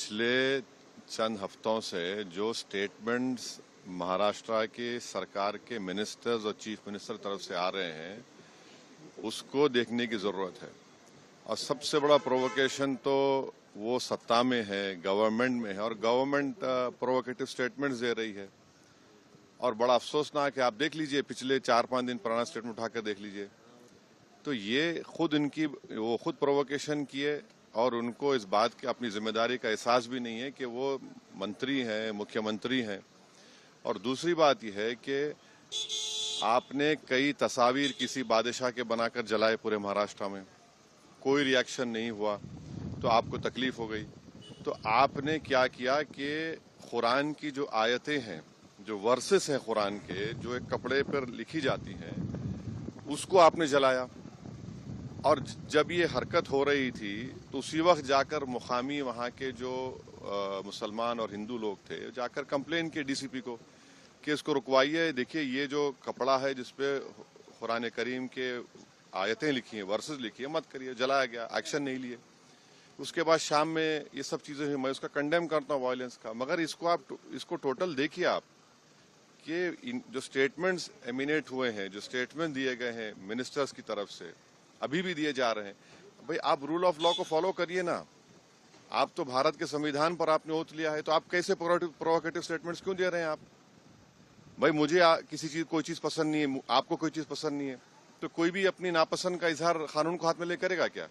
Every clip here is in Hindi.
पिछले चंद हफ्तों से जो स्टेटमेंट्स महाराष्ट्र के सरकार के मिनिस्टर्स और चीफ मिनिस्टर तरफ से आ रहे हैं उसको देखने की जरूरत है। और सबसे बड़ा प्रोवोकेशन तो वो सत्ता में है, गवर्नमेंट में है, और गवर्नमेंट प्रोवोकेटिव स्टेटमेंट्स दे रही है। और बड़ा अफसोसनाक है, आप देख लीजिए पिछले 4-5 दिन पुराना स्टेटमेंट उठाकर देख लीजिए, तो ये वो खुद प्रोवोकेशन किए और उनको इस बात की अपनी जिम्मेदारी का एहसास भी नहीं है कि वो मंत्री हैं, मुख्यमंत्री हैं। और दूसरी बात यह है कि आपने कई तस्वीर किसी बादशाह के बनाकर जलाए पूरे महाराष्ट्र में, कोई रिएक्शन नहीं हुआ, तो आपको तकलीफ हो गई। तो आपने क्या किया कि कुरान की जो आयतें हैं, जो वर्सेस हैं कुरान के, जो एक कपड़े पर लिखी जाती हैं, उसको आपने जलाया। और जब ये हरकत हो रही थी तो उसी वक्त जाकर मुकामी वहाँ के जो मुसलमान और हिंदू लोग थे, जाकर कंप्लेन किए डीसीपी को कि इसको रुकवाइए। देखिए ये जो कपड़ा है जिसपे कुरान करीम के आयतें लिखी हैं, वर्सेस लिखी है, मत करिए। जलाया गया, एक्शन नहीं लिए। उसके बाद शाम में ये सब चीजें हुई। मैं उसका कंडेम करता हूँ वायलेंस का, मगर इसको टोटल देखिए आप कि जो स्टेटमेंट्स एमिनेट हुए हैं, जो स्टेटमेंट दिए गए हैं मिनिस्टर्स की तरफ से, अभी भी दिए जा रहे हैं। भाई आप रूल ऑफ लॉ को फॉलो करिए ना। आप तो भारत के संविधान पर आपने ओथ लिया है, तो आप कैसे प्रोवोकेटिव स्टेटमेंट्स क्यों दे रहे हैं आप? भाई मुझे किसी चीज कोई चीज पसंद नहीं है, आपको कोई चीज पसंद नहीं है, तो कोई भी अपनी नापसंद का इजहार कानून को हाथ में ले करेगा क्या?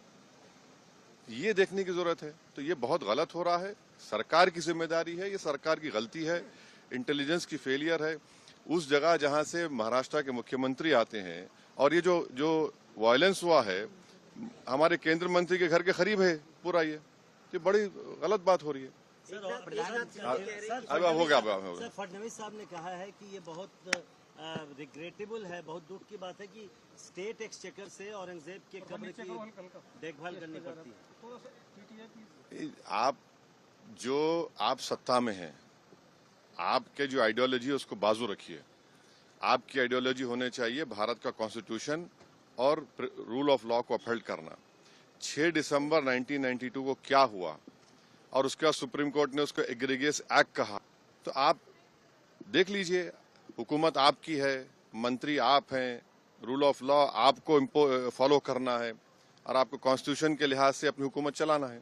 ये देखने की जरूरत है। तो ये बहुत गलत हो रहा है, सरकार की जिम्मेदारी है, ये सरकार की गलती है, इंटेलिजेंस की फेलियर है। उस जगह जहां से महाराष्ट्र के मुख्यमंत्री आते हैं, और ये जो वायलेंस हुआ है हमारे केंद्रीय मंत्री के घर के करीब है पूरा, ये बड़ी गलत बात हो रही है। अब हो गया। सर, फडणवीस साहब ने कहा है कि ये बहुत रिग्रेटेबल है, बहुत दुख की बात है कि स्टेट एक्सचेकर से औरंगजेब के कब्र की देखभाल करनी पड़ती है। आप सत्ता में हैं, आपके जो आइडियोलॉजी है उसको बाजू रखिए। आपकी आइडियोलॉजी होने चाहिए भारत का कॉन्स्टिट्यूशन और रूल ऑफ लॉ को अपहोल्ड करना। 6 दिसंबर 1992 को क्या हुआ, और उसके बाद सुप्रीम कोर्ट ने उसको एग्रीगेस एक्ट कहा। तो आप देख लीजिए, हुकूमत आपकी है, मंत्री आप हैं, रूल ऑफ लॉ आपको फॉलो करना है, और आपको कॉन्स्टिट्यूशन के लिहाज से अपनी हुकूमत चलाना है।